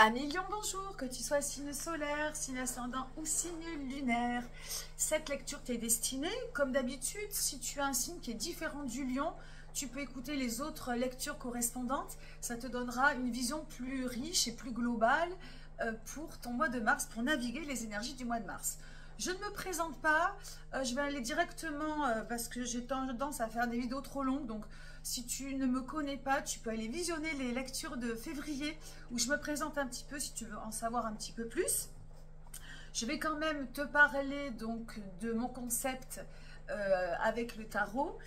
Amilion, bonjour, que tu sois signe solaire, signe ascendant ou signe lunaire. Cette lecture t'est destinée, comme d'habitude, si tu as un signe qui est différent du lion, tu peux écouter les autres lectures correspondantes. Ça te donnera une vision plus riche et plus globale pour ton mois de mars, pour naviguer les énergies du mois de mars. Je ne me présente pas, je vais aller directement parce que j'ai tendance à faire des vidéos trop longues. Donc, si tu ne me connais pas, tu peux aller visionner les lectures de février où je me présente un petit peu si tu veux en savoir un petit peu plus. Je vais quand même te parler donc de mon concept avec le tarot.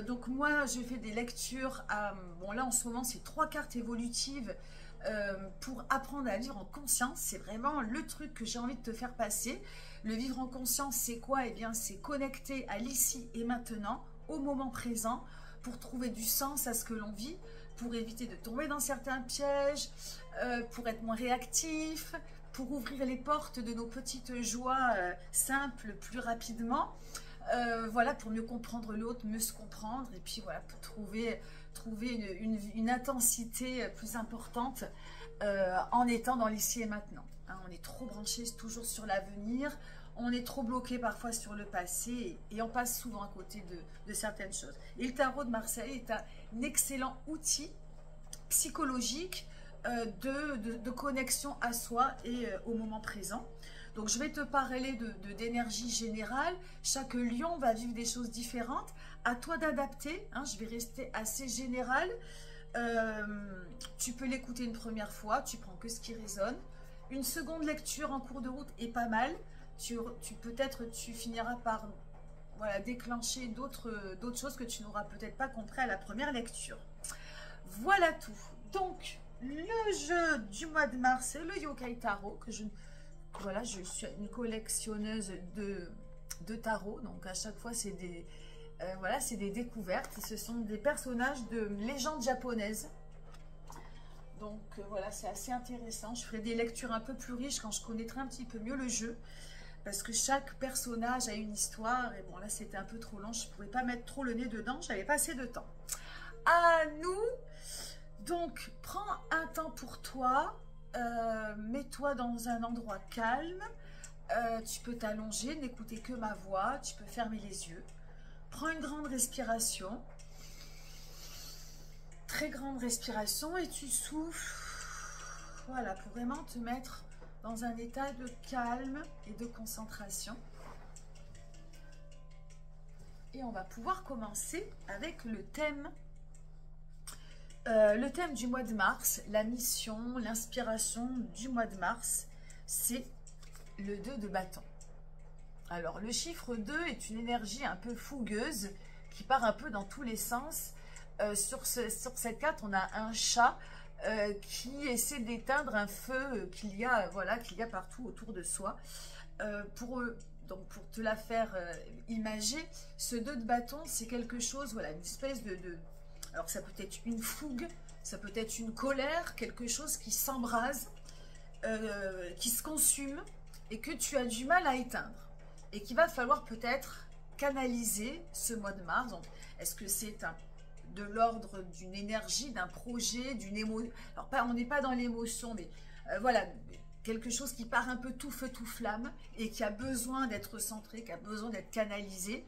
Donc, moi, je fais des lectures. Bon, là, en ce moment, c'est 3 cartes évolutives. Pour apprendre à vivre en conscience, c'est vraiment le truc que j'ai envie de te faire passer. Le vivre en conscience, c'est quoi? Eh bien, c'est connecter à l'ici et maintenant, au moment présent, pour trouver du sens à ce que l'on vit, pour éviter de tomber dans certains pièges, pour être moins réactif, pour ouvrir les portes de nos petites joies simples plus rapidement. Voilà, pour mieux comprendre l'autre, mieux se comprendre, et puis voilà, pour trouver une intensité plus importante en étant dans l'ici et maintenant. Hein, on est trop branché toujours sur l'avenir, on est trop bloqué parfois sur le passé et on passe souvent à côté de certaines choses. Et le tarot de Marseille est un excellent outil psychologique de connexion à soi et au moment présent. Donc je vais te parler d'énergie générale. Chaque lion va vivre des choses différentes. À toi d'adapter. Hein, je vais rester assez générale. Tu peux l'écouter une première fois. Tu prends que ce qui résonne. Une seconde lecture en cours de route est pas mal. Peut-être tu finiras par voilà, déclencher d'autres choses que tu n'auras peut-être pas compris à la première lecture. Voilà tout. Donc, le jeu du mois de mars, c'est le Yokai Tarot que voilà, je suis une collectionneuse de tarot, donc à chaque fois c'est voilà, c'est des découvertes. Ce sont des personnages de légendes japonaises. Donc voilà, c'est assez intéressant. Je ferai des lectures un peu plus riches quand je connaîtrai un petit peu mieux le jeu. Parce que chaque personnage a une histoire. Et bon, là c'était un peu trop long. Je ne pourrais pas mettre trop le nez dedans. J'avais pas assez de temps. À nous. Donc, prends un temps pour toi. Mets-toi dans un endroit calme, tu peux t'allonger, n'écouter que ma voix, tu peux fermer les yeux. Prends une grande respiration, très grande respiration et tu souffles, voilà, pour vraiment te mettre dans un état de calme et de concentration. Et on va pouvoir commencer avec le thème. Le thème du mois de mars, la mission, l'inspiration du mois de mars, c'est le 2 de bâton. Alors, le chiffre 2 est une énergie un peu fougueuse qui part un peu dans tous les sens. Sur cette carte, on a un chat qui essaie d'éteindre un feu qu'il y a partout autour de soi. Donc, pour te la faire imager, ce 2 de bâton, c'est quelque chose, voilà, une espèce alors ça peut être une fougue, ça peut être une colère, quelque chose qui s'embrase, qui se consume et que tu as du mal à éteindre. Et qu'il va falloir peut-être canaliser ce mois de mars. Donc, est-ce que c'est de l'ordre d'une énergie, d'un projet, d'une émotion? Alors, on n'est pas dans l'émotion, mais voilà, quelque chose qui part un peu tout feu, tout flamme et qui a besoin d'être centré, qui a besoin d'être canalisé.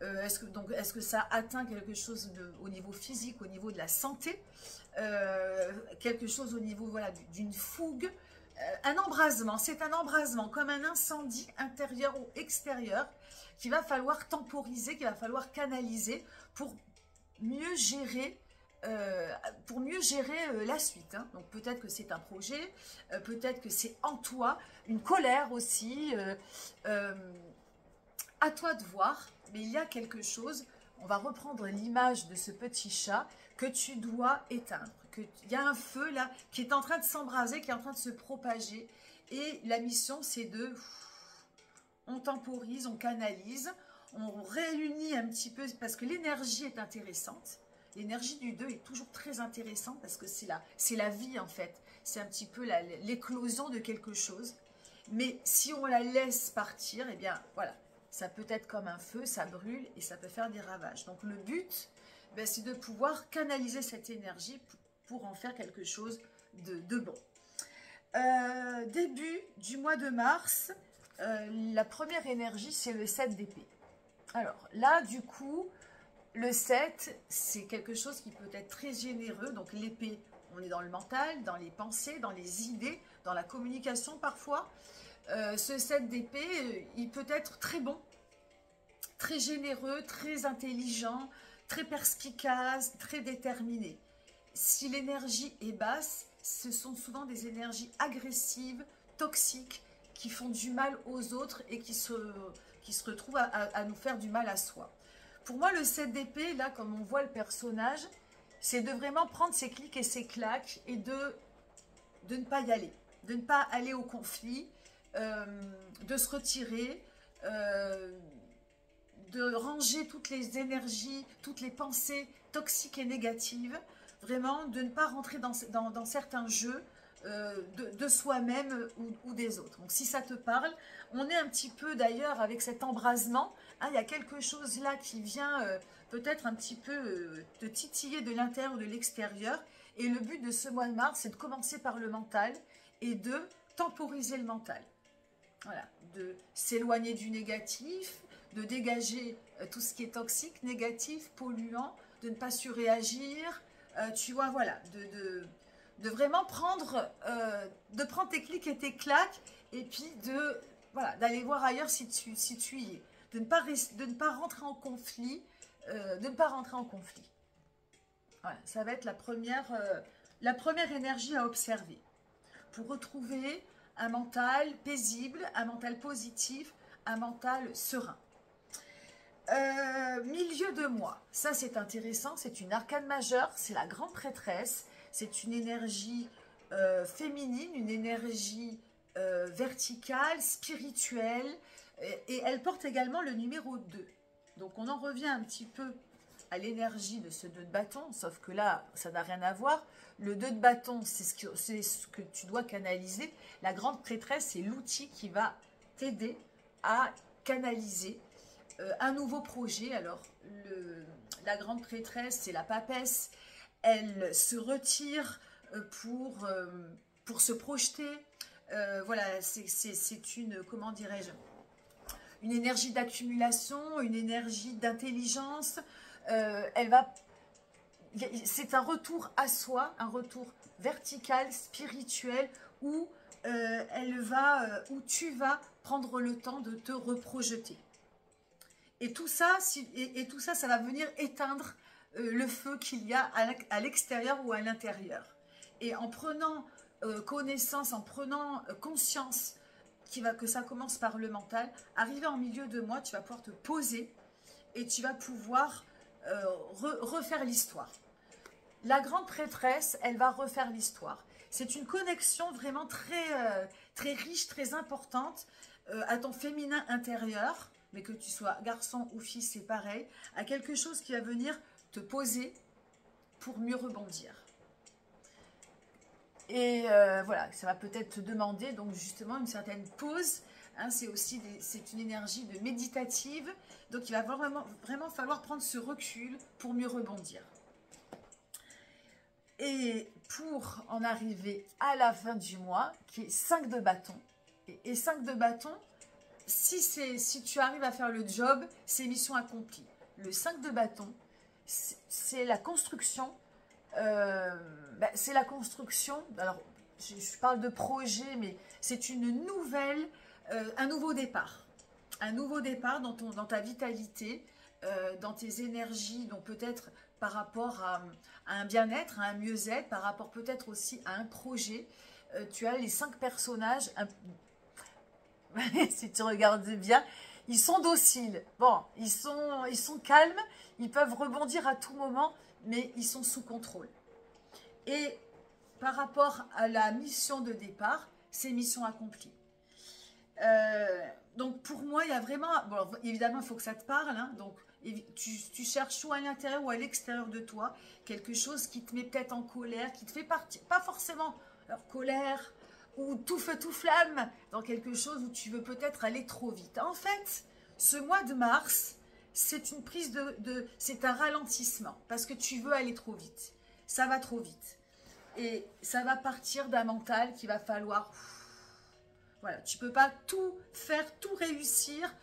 Est-ce que ça atteint quelque chose au niveau physique, au niveau de la santé, quelque chose au niveau voilà, d'une fougue, un embrasement, c'est un embrasement comme un incendie intérieur ou extérieur qu'il va falloir temporiser, qu'il va falloir canaliser pour mieux gérer la suite. Hein. Donc peut-être que c'est un projet, peut-être que c'est en toi, une colère aussi, à toi de voir. Mais il y a quelque chose, on va reprendre l'image de ce petit chat que tu dois éteindre. Il y a un feu là qui est en train de s'embraser, qui est en train de se propager. Et la mission, c'est on temporise, on canalise, on réunit un petit peu, parce que l'énergie est intéressante. L'énergie du 2 est toujours très intéressante parce que c'est la vie en fait. C'est un petit peu l'éclosion de quelque chose. Mais si on la laisse partir, eh bien voilà. Ça peut être comme un feu, ça brûle et ça peut faire des ravages. Donc le but, ben, c'est de pouvoir canaliser cette énergie pour en faire quelque chose de bon. Début du mois de mars, la première énergie, c'est le 7 d'épée. Alors là, du coup, le 7, c'est quelque chose qui peut être très généreux. Donc l'épée, on est dans le mental, dans les pensées, dans les idées, dans la communication parfois. Ce 7 d'épée, il peut être très bon, très généreux, très intelligent, très perspicace, très déterminé. Si l'énergie est basse, ce sont souvent des énergies agressives, toxiques, qui font du mal aux autres et qui se retrouvent à nous faire du mal à soi. Pour moi, le 7 d'épée, là, comme on voit le personnage, c'est de vraiment prendre ses clics et ses claques et de ne pas y aller, de ne pas aller au conflit, de se retirer, de ranger toutes les énergies, toutes les pensées toxiques et négatives, vraiment de ne pas rentrer dans certains jeux de soi-même ou des autres. Donc si ça te parle, on est un petit peu d'ailleurs avec cet embrasement, hein, il y a quelque chose là qui vient peut-être un petit peu te titiller de l'intérieur ou de l'extérieur, et le but de ce mois de mars, c'est de commencer par le mental et de temporiser le mental. Voilà, de s'éloigner du négatif, de dégager tout ce qui est toxique, négatif, polluant, de ne pas surréagir, tu vois, voilà, de vraiment prendre, tes clics et tes claques, et puis voilà, d'aller voir ailleurs si tu y es, de ne pas rentrer en conflit, Voilà, ça va être la première énergie à observer, pour retrouver un mental paisible, un mental positif, un mental serein. Milieu de mois, ça c'est intéressant, c'est une arcane majeure, c'est la grande prêtresse, c'est une énergie féminine, une énergie verticale, spirituelle, et elle porte également le numéro 2. Donc on en revient un petit peu à l'énergie de ce 2 de bâton, sauf que là, ça n'a rien à voir. Le 2 de bâton, c'est ce que tu dois canaliser. La grande prêtresse, c'est l'outil qui va t'aider à canaliser un nouveau projet. Alors, la grande prêtresse, c'est la papesse. Elle se retire pour se projeter. Voilà, c'est une, comment dirais-je, une énergie d'accumulation, une énergie d'intelligence. C'est un retour à soi, un retour vertical, spirituel, où où tu vas prendre le temps de te reprojeter. Et tout ça, ça va venir éteindre le feu qu'il y a à l'extérieur ou à l'intérieur. Et en prenant connaissance, en prenant conscience que ça commence par le mental, arrivé en milieu de mois, tu vas pouvoir te poser et tu vas pouvoir refaire l'histoire. La grande prêtresse, elle va refaire l'histoire. C'est une connexion vraiment très riche, très importante à ton féminin intérieur, mais que tu sois garçon ou fille, c'est pareil, à quelque chose qui va venir te poser pour mieux rebondir. Et voilà, ça va peut-être te demander donc justement une certaine pause. Hein, c'est une énergie de méditative, donc il va vraiment falloir prendre ce recul pour mieux rebondir. Et pour en arriver à la fin du mois, qui est 5 de bâton, et 5 de bâton, si tu arrives à faire le job, c'est mission accomplie. Le 5 de bâton, c'est la construction. C'est la construction. Alors, je parle de projet, mais c'est un nouveau départ. Un nouveau départ dans ta vitalité, dans tes énergies, donc peut-être par rapport à un bien-être, à un mieux-être, par rapport peut-être aussi à un projet. Tu as les 5 personnages, si tu regardes bien, ils sont dociles. Bon, ils sont calmes, ils peuvent rebondir à tout moment, mais ils sont sous contrôle. Et par rapport à la mission de départ, c'est mission accomplie. Donc pour moi, il y a vraiment... Bon, évidemment, il faut que ça te parle. Hein, donc tu cherches soit à l'intérieur ou à l'extérieur de toi quelque chose qui te met peut-être en colère, qui te fait partir, pas forcément colère ou tout feu tout flamme, dans quelque chose où tu veux peut-être aller trop vite. En fait, ce mois de mars, c'est une prise c'est un ralentissement parce que tu veux aller trop vite. Ça va trop vite. Et ça va partir d'un mental qu'il va falloir... Voilà, tu peux pas tout faire, tout réussir,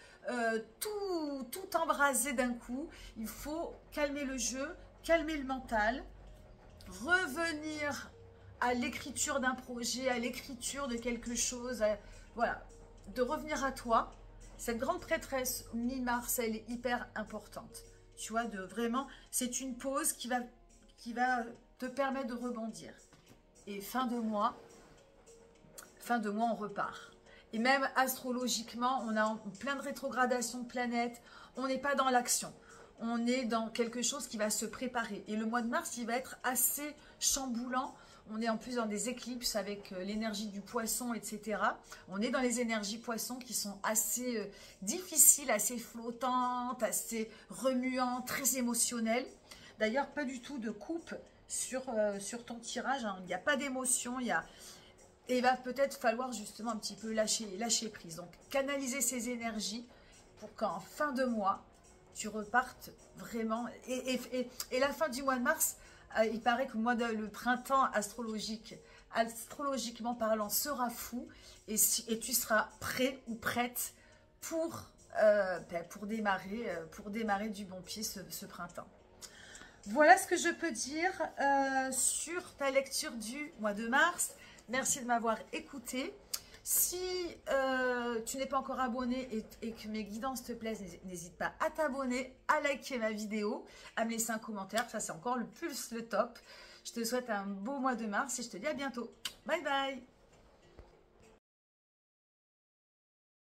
tout embraser d'un coup. Il faut calmer le jeu, calmer le mental, revenir à l'écriture d'un projet, à l'écriture de quelque chose, voilà, de revenir à toi. Cette grande prêtresse mi-mars, elle est hyper importante. Tu vois, de vraiment, c'est une pause qui va te permettre de rebondir. Et fin de mois, on repart. Et même astrologiquement, on a plein de rétrogradations de planètes. On n'est pas dans l'action. On est dans quelque chose qui va se préparer. Et le mois de mars, il va être assez chamboulant. On est en plus dans des éclipses avec l'énergie du poisson, etc. On est dans les énergies poissons qui sont assez difficiles, assez flottantes, assez remuantes, très émotionnelles. D'ailleurs, pas du tout de coupe sur ton tirage. Hein. Il n'y a pas d'émotion. Et il va peut-être falloir justement un petit peu lâcher prise. Donc, canaliser ces énergies pour qu'en fin de mois, tu repartes vraiment. Et la fin du mois de mars, il paraît que le printemps astrologiquement parlant, sera fou. Et tu seras prêt ou prête pour démarrer du bon pied ce printemps. Voilà ce que je peux dire sur ta lecture du mois de mars. Merci de m'avoir écouté. Si tu n'es pas encore abonné et que mes guidances te plaisent, n'hésite pas à t'abonner, à liker ma vidéo, à me laisser un commentaire. Ça, c'est encore le top. Je te souhaite un beau mois de mars et je te dis à bientôt. Bye bye.